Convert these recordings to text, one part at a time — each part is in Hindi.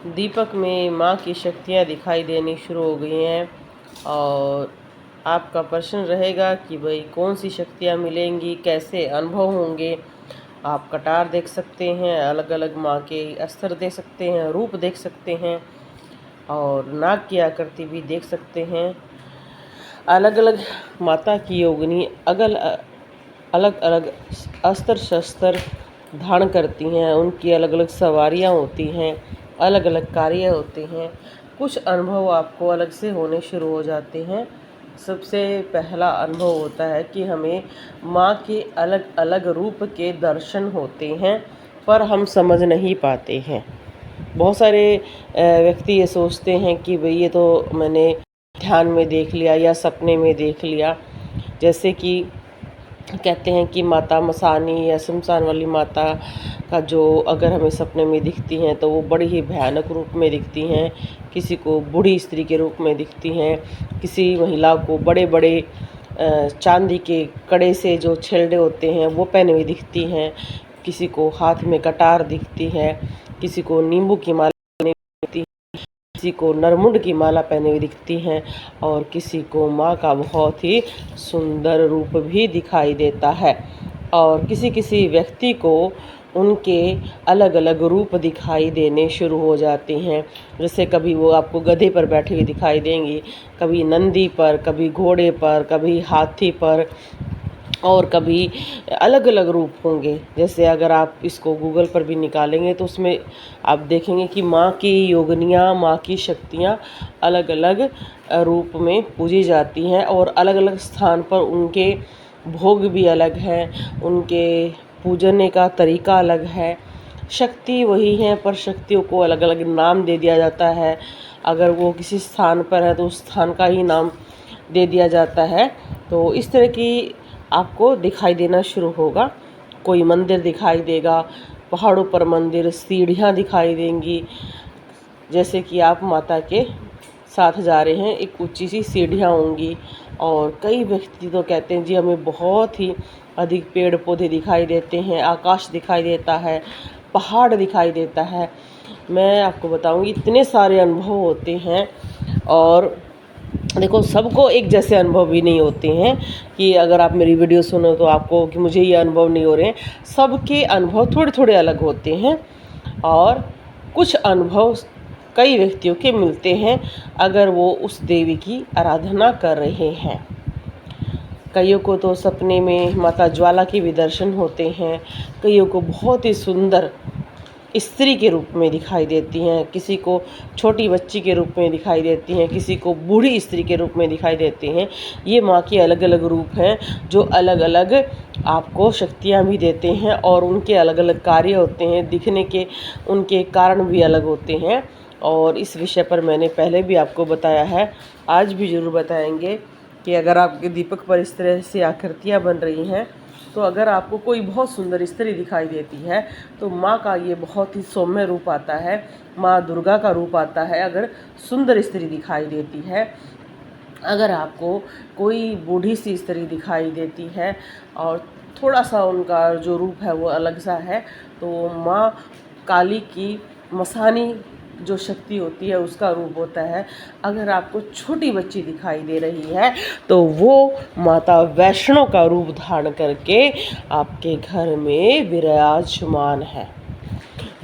दीपक में माँ की शक्तियाँ दिखाई देनी शुरू हो गई हैं और आपका प्रश्न रहेगा कि भाई कौन सी शक्तियाँ मिलेंगी, कैसे अनुभव होंगे। आप कटार देख सकते हैं, अलग अलग माँ के अस्त्र देख सकते हैं, रूप देख सकते हैं और नाग की आकृति भी देख सकते हैं। अलग अलग माता की योगिनी अलग अलग अस्त्र शस्त्र धारण करती हैं, उनकी अलग अलग सवारियाँ होती हैं, अलग अलग कार्य होते हैं। कुछ अनुभव आपको अलग से होने शुरू हो जाते हैं। सबसे पहला अनुभव होता है कि हमें माँ के अलग अलग रूप के दर्शन होते हैं, पर हम समझ नहीं पाते हैं। बहुत सारे व्यक्ति ये सोचते हैं कि भाई ये तो मैंने ध्यान में देख लिया या सपने में देख लिया। जैसे कि कहते हैं कि माता मसानी या शमशान वाली माता का जो अगर हमें सपने में दिखती हैं तो वो बड़ी ही भयानक रूप में दिखती हैं। किसी को बूढ़ी स्त्री के रूप में दिखती हैं, किसी महिला को बड़े बड़े चांदी के कड़े से जो छेलड़े होते हैं वो पहने हुई दिखती हैं, किसी को हाथ में कटार दिखती है, किसी को नींबू की माला दिखती है, किसी को नरमुंड की माला पहने हुई दिखती हैं और किसी को माँ का बहुत ही सुंदर रूप भी दिखाई देता है। और किसी किसी व्यक्ति को उनके अलग अलग रूप दिखाई देने शुरू हो जाते हैं। जैसे कभी वो आपको गधे पर बैठी हुई दिखाई देंगी, कभी नंदी पर, कभी घोड़े पर, कभी हाथी पर और कभी अलग अलग रूप होंगे। जैसे अगर आप इसको गूगल पर भी निकालेंगे तो उसमें आप देखेंगे कि माँ की योगनियाँ, माँ की शक्तियाँ अलग अलग रूप में पूजी जाती हैं और अलग अलग स्थान पर उनके भोग भी अलग हैं, उनके पूजने का तरीका अलग है। शक्ति वही है पर शक्तियों को अलग अलग नाम दे दिया जाता है। अगर वो किसी स्थान पर है तो उस स्थान का ही नाम दे दिया जाता है। तो इस तरह की आपको दिखाई देना शुरू होगा। कोई मंदिर दिखाई देगा, पहाड़ों पर मंदिर, सीढ़ियाँ दिखाई देंगी। जैसे कि आप माता के साथ जा रहे हैं, एक ऊंची सी सीढ़ियाँ होंगी और कई व्यक्ति तो कहते हैं जी हमें बहुत ही अधिक पेड़ पौधे दिखाई देते हैं, आकाश दिखाई देता है, पहाड़ दिखाई देता है। मैं आपको बताऊंगी इतने सारे अनुभव होते हैं और देखो सबको एक जैसे अनुभव भी नहीं होते हैं कि अगर आप मेरी वीडियो सुनो तो आपको कि मुझे ये अनुभव नहीं हो रहे हैं। सबके अनुभव थोड़े थोड़े अलग होते हैं और कुछ अनुभव कई व्यक्तियों के मिलते हैं अगर वो उस देवी की आराधना कर रहे हैं। कईयों को तो सपने में माता ज्वाला के भी दर्शन होते हैं, कईयों को बहुत ही सुंदर स्त्री के रूप में दिखाई देती हैं, किसी को छोटी बच्ची के रूप में दिखाई देती हैं, किसी को बूढ़ी स्त्री के रूप में दिखाई देते हैं। ये माँ के अलग अलग रूप हैं जो अलग अलग आपको शक्तियाँ भी देते हैं और उनके अलग अलग कार्य होते हैं, दिखने के उनके कारण भी अलग होते हैं। और इस विषय पर मैंने पहले भी आपको बताया है, आज भी ज़रूर बताएंगे कि अगर आपके दीपक पर इस तरह से आकृतियाँ बन रही हैं तो अगर आपको कोई बहुत सुंदर स्त्री दिखाई देती है तो माँ का ये बहुत ही सौम्य रूप आता है, माँ दुर्गा का रूप आता है अगर सुंदर स्त्री दिखाई देती है। अगर आपको कोई बूढ़ी सी स्त्री दिखाई देती है और थोड़ा सा उनका जो रूप है वो अलग सा है तो माँ काली की मसानी जो शक्ति होती है उसका रूप होता है। अगर आपको छोटी बच्ची दिखाई दे रही है तो वो माता वैष्णो का रूप धारण करके आपके घर में विराजमान है।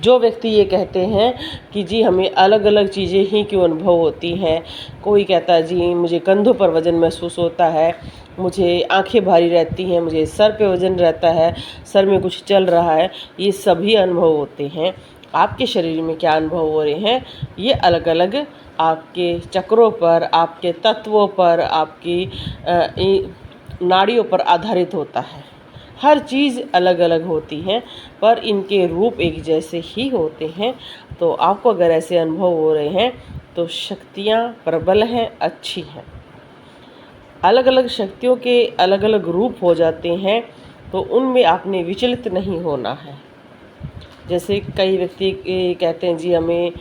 जो व्यक्ति ये कहते हैं कि जी हमें अलग अलग चीज़ें ही क्यों अनुभव होती हैं, कोई कहता है जी मुझे कंधों पर वज़न महसूस होता है, मुझे आंखें भारी रहती हैं, मुझे सर पे वज़न रहता है, सर में कुछ चल रहा है, ये सभी अनुभव होते हैं। आपके शरीर में क्या अनुभव हो रहे हैं ये अलग अलग आपके चक्रों पर, आपके तत्वों पर, आपकी नाड़ियों पर आधारित होता है। हर चीज़ अलग अलग होती हैं पर इनके रूप एक जैसे ही होते हैं। तो आपको अगर ऐसे अनुभव हो रहे हैं तो शक्तियाँ प्रबल हैं, अच्छी हैं। अलग अलग शक्तियों के अलग अलग रूप हो जाते हैं तो उनमें आपने विचलित नहीं होना है। जैसे कई व्यक्ति कहते हैं जी हमें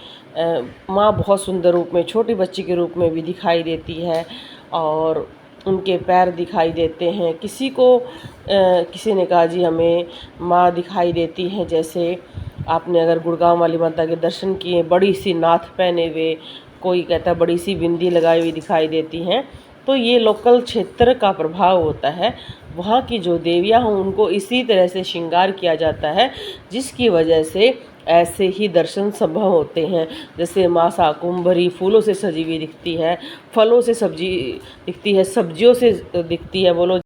माँ बहुत सुंदर रूप में छोटी बच्ची के रूप में भी दिखाई देती है और उनके पैर दिखाई देते हैं। किसी ने कहा जी हमें माँ दिखाई देती है जैसे आपने अगर गुड़गांव वाली माता के दर्शन किए, बड़ी सी नाथ पहने हुए, कोई कहता है बड़ी सी बिंदी लगाई हुई दिखाई देती हैं, तो ये लोकल क्षेत्र का प्रभाव होता है। वहाँ की जो देवियाँ हों उनको इसी तरह से श्रृंगार किया जाता है, जिसकी वजह से ऐसे ही दर्शन संभव होते हैं। जैसे माँ शाकुंभरी फूलों से सजी हुई दिखती है, फलों से सब्जी दिखती है, सब्जियों से दिखती है, बोलो